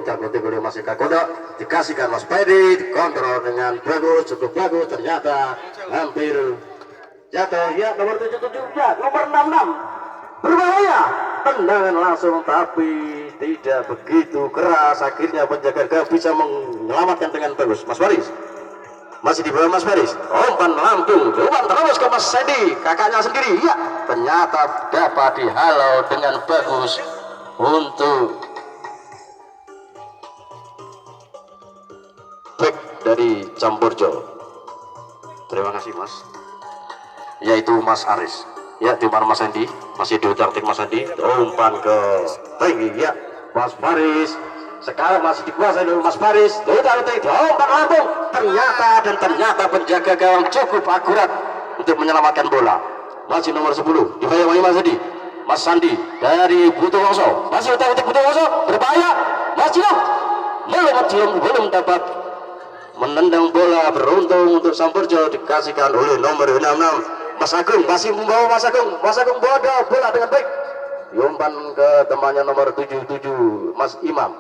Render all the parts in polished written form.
diutak-utik oleh Mas Eka Kodok, dikasihkan Mas Pedi, dikontrol dengan bagus, cukup bagus, ternyata hampir jatuh. Ya, nomor 77, ya, nomor 66 berbahaya, tendangan langsung tapi tidak begitu keras, akhirnya penjaga gawang bisa menyelamatkan dengan bagus. Mas Faris masih di bawah Mas Faris, umpan lambung, umpan terus ke Mas Sedi, kakaknya sendiri, ya, ternyata dapat dihalau dengan bagus untuk back dari Campurjo. Terima kasih Mas, yaitu Mas Aris. Ya, di mana Mas Andi, masih diutak-utik Mas Andi, umpan ke tinggi, ya, Mas Faris. Sekarang masih dikuasai oleh Mas Faris, diutak-utik, umpan lambung, ternyata penjaga gawang cukup akurat untuk menyelamatkan bola. Masih nomor 10, dibayang Mas Andi, Mas Sandi dari Butuh Wongso, masih utak-utik Butuh Wongso, berbahaya, masih belum dapat menendang bola. Beruntung untuk Sampurjo, dikasihkan oleh nomor 66 Mas Agung, masih membawa Mas Agung bodoh bola dengan baik, diumpan ke temannya nomor 77 Mas Imam.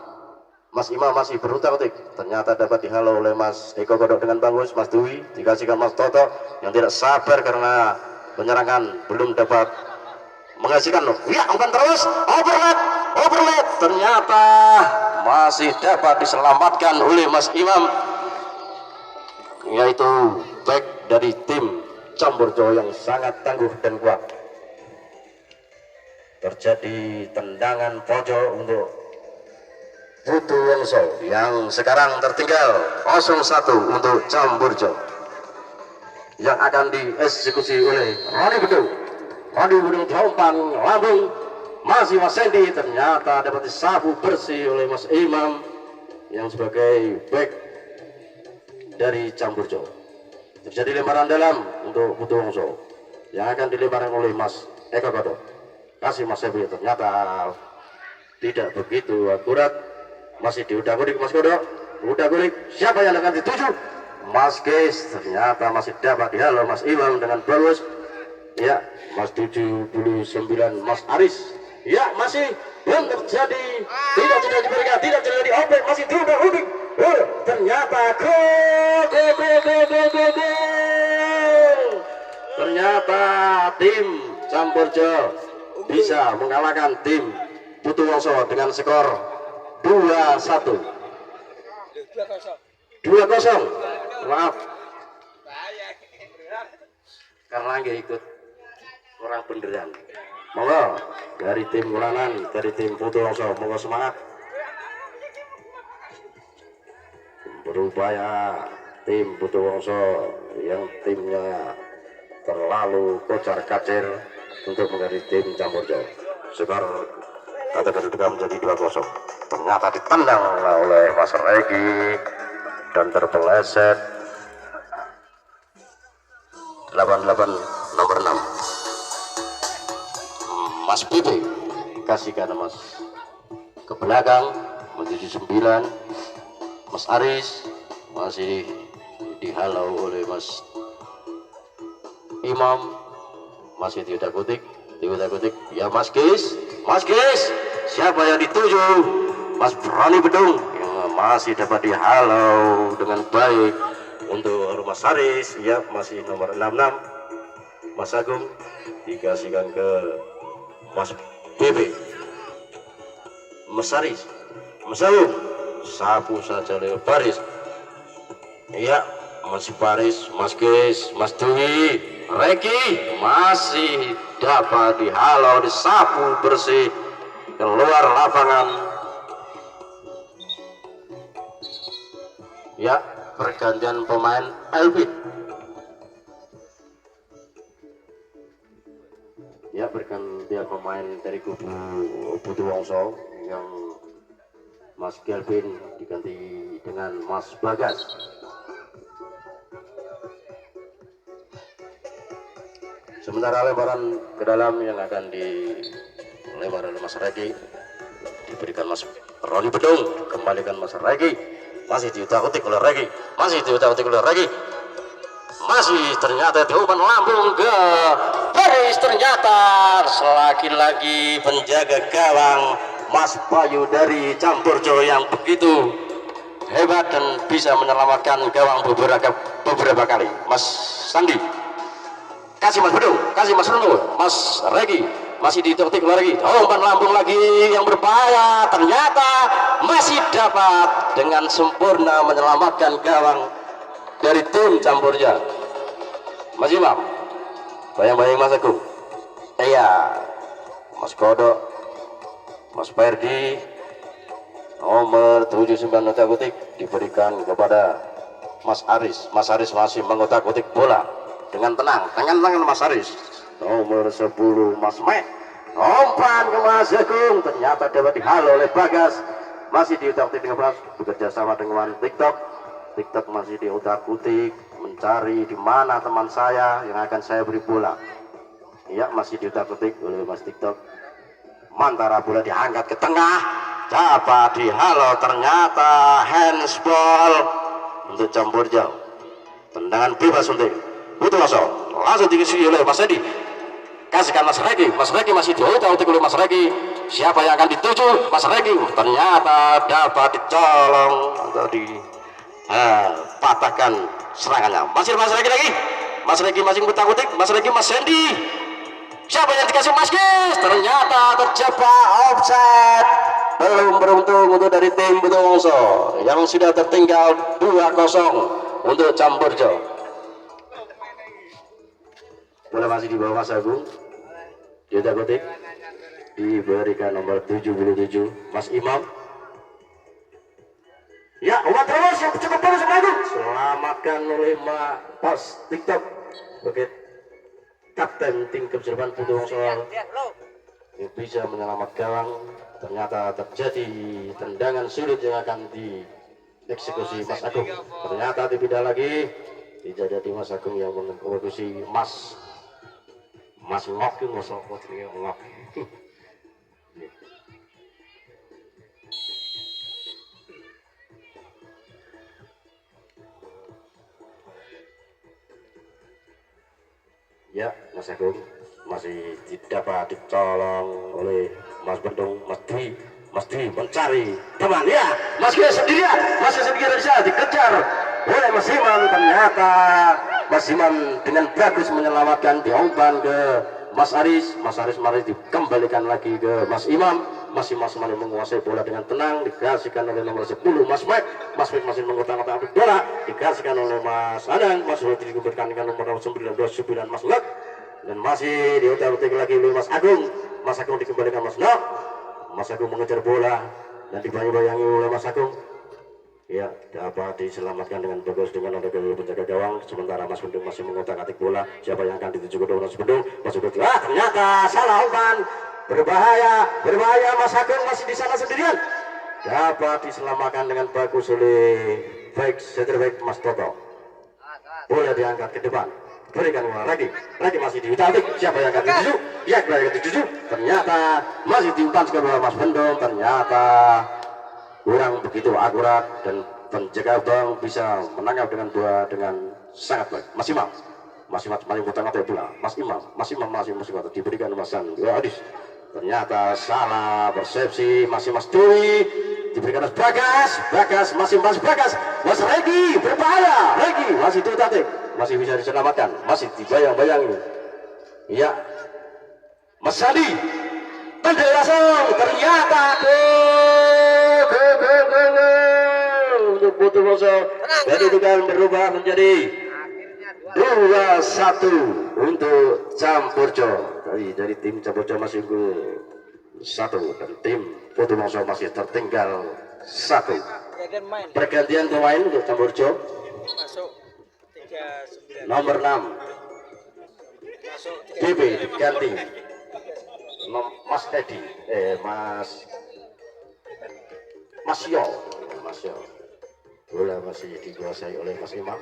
Mas Imam masih berutak-utik, ternyata dapat dihalau oleh Mas Eko Kodok dengan bagus. Mas Dwi dikasihkan Mas Toto yang tidak sabar karena penyerangan belum dapat menghasilkan. Ya, umpan terus, overlap, ternyata masih dapat diselamatkan oleh Mas Imam, yaitu back dari tim Campurjo yang sangat tangguh dan kuat. Terjadi tendangan pojok untuk Butuh Wongso yang sekarang tertinggal 0-1 untuk Campurjo, yang akan dieksekusi oleh Roni Bedung. Umpan lambung, masih Mas Sendi, ternyata dapat disapu bersih oleh Mas Imam yang sebagai back dari Campurjo. Terjadi lemparan dalam untuk Butuh Wongso yang akan dilemparkan oleh Mas Eko Kodok. Kasih Mas Sebi, ternyata tidak begitu akurat. Masih diudak-udik Mas Kodok, udak-udik, siapa yang akan dituju? Mas Geis, ternyata masih dapat dihalau Mas Imam dengan bagus. Ya, Mas 79 Mas Aris, ya, masih belum terjadi, tidak diberikan, tidak terjadi open, masih diudak-udik. Ternyata gol. Ternyata tim Campurjo bisa mengalahkan tim Butuh Wongso dengan skor 2-1. 2-0. Maaf, karena nggak ikut orang beneran. Monggo dari tim Ulanan, dari tim Butuh Wongso, monggo semangat. Berupaya tim Butuh Wongso yang timnya terlalu kocar kacir untuk menghadapi tim Campurjo. Skor kata kedudukan menjadi 2-0. Ternyata ditendang oleh Mas Regi dan terpeleset 88 nomor 6 Mas Bibi, kasihkan Mas ke belakang menuju 9 Mas Aris, masih dihalau oleh Mas Imam, masih diutak-utik, ya Mas Gis, siapa yang dituju? Mas Roni Bedung yang masih dapat dihalau dengan baik untuk Mas Aris, ya, masih nomor 66 Mas Agung, dikasihkan ke Mas Bebe, Mas Aris, Mas Agung, sapu saja oleh Paris, ya, masih Paris, Mas Gis, Mas Dwi, Reki masih dapat dihalau, disapu bersih keluar lapangan. Ya, pergantian pemain Elvin. Ya, pergantian pemain dari kubu Butuh Wongso yang Mas Kelvin diganti dengan Mas Bagas. Sementara lemparan ke dalam yang akan dilempar oleh Mas Regi diberikan Mas Roni Bedung, kembalikan Mas Regi, masih diutak-utik oleh Regi, masih ternyata diumpan lambung ke Paris, ternyata lagi-lagi penjaga gawang Mas Bayu dari Campurjo yang begitu hebat dan bisa menyelamatkan gawang beberapa kali. Mas Sandi, kasih Mas Bedung, kasih Mas Runu, Mas Regi masih ditetik lagi, umpan lambung lagi yang berbahaya, ternyata masih dapat dengan sempurna menyelamatkan gawang dari tim Campurjo. Mas Imam, bayang-bayang Mas Agung, iya, Mas Kodok, Mas Ferdi, nomor 79 otak-otik diberikan kepada Mas Aris. Mas Aris masih mengotak-otik bola dengan tenang, tangan Mas Aris. Nomor 10 Mas Mek, umpan ke Mas Agung, ternyata dapat dihalau oleh Bagas. Masih diutak-utik dengan Bagas, bekerja sama dengan TikTok masih diutak-utik mencari di mana teman saya yang akan saya beri bola. Ya, masih diutak-utik oleh Mas TikTok. Mantara bola diangkat ke tengah, dapat dihalau, ternyata handsball untuk Campurjo. Tendangan bebas untuk Putuwaso, langsung diisi oleh Mas Edi. Kasihkan Mas Regi, Mas Regi masih diutak-utik oleh Mas Regi. Siapa yang akan dituju? Mas Regi, ternyata dapat dicolong atau dipatahkan serangannya. Masih Mas Regi lagi, Mas Regi masih utak-utik, Mas Regi, Mas Sandy. Siapa yang dikasih Mas Gis? Ternyata terjebak offside. Belum beruntung untuk dari tim Putuwaso yang sudah tertinggal 2-0 untuk Campurjo. Bola masih di bawah Mas Agung. Dia utak-utik diberikan nomor 77 Mas Imam. Ya, umpan terus yang cukup bagus Mas Agung. Selamatkan oleh Mas TikTok sebagai kapten tim kebersihan Putuwaso yang bisa menyelamatkan gawang. Ternyata terjadi tendangan sulit yang akan dieksekusi Mas Agung. Ternyata tidak lagi dijadi Mas Agung yang mengeksekusi Mas Ngok itu Mas Ngok. Ya, Mas Agung masih dapat dicolong oleh Mas Bedung. Mas Dwi mencari teman, ya, Mas Dwi sendirian, masih sendirian saja dikejar oleh Mas Imam. Ternyata Mas Imam dengan bagus menyelamatkan, diumpan ke Mas Aris. Mas Aris dikembalikan lagi ke Mas Imam. Mas Imam menguasai bola dengan tenang, dikasihkan oleh nomor 10 Mas Mek. Mas Mek masih mengotak-otak bola, dikasihkan oleh Mas Anang. Mas Mek dikembalikan dengan nomor 29 Mas Ngak, dan masih diutak-utik lagi oleh Mas Agung. Mas Agung dikembalikan Mas Ngak. Mas Agung mengejar bola dan dibayang-bayangi oleh Mas Agung. Ya, dapat diselamatkan dengan bagus dengan ada penjaga gawang. Sementara Mas Bedung masih mengotak-atik bola. Siapa yang akan dituju ke Mas Bedung? Mas Bedung, ternyata salah umpan. Berbahaya. Mas Agung masih di sana sendirian. Dapat diselamatkan dengan bagus oleh center back Mas Toto. Bola diangkat ke depan. Berikan bola lagi masih diutak-atik. Siapa yang akan dituju? Ya, yang dituju. Ternyata masih diumpan ke bola Mas Bedung. Ternyata kurang begitu akurat dan penjaga gawang bisa menangkap dengan bola dengan sangat baik. Mas Imam masih utang-utak bola. Mas Imam masih diberikan Mas Adis. Ternyata salah persepsi. Masih Mas Dwi diberikan Mas Bagas masih Mas Bagas. Mas Regi berbahaya. Regi masih diutak-atik, masih bisa diselamatkan, masih dibayang-bayangi. Iya, Mas Sandi tendang langsung, ternyata untuk Putuwaso. Jadi dengan berubah menjadi 2-1 untuk Campurjo. Dari tim Campurjo masih unggul 1 dan tim Putuwaso masih tertinggal 1. Pergantian pemain untuk Campurjo. Nomor 6 DB diganti Mas Edi, Mas Yo. Bola masih dikuasai oleh Mas Imam.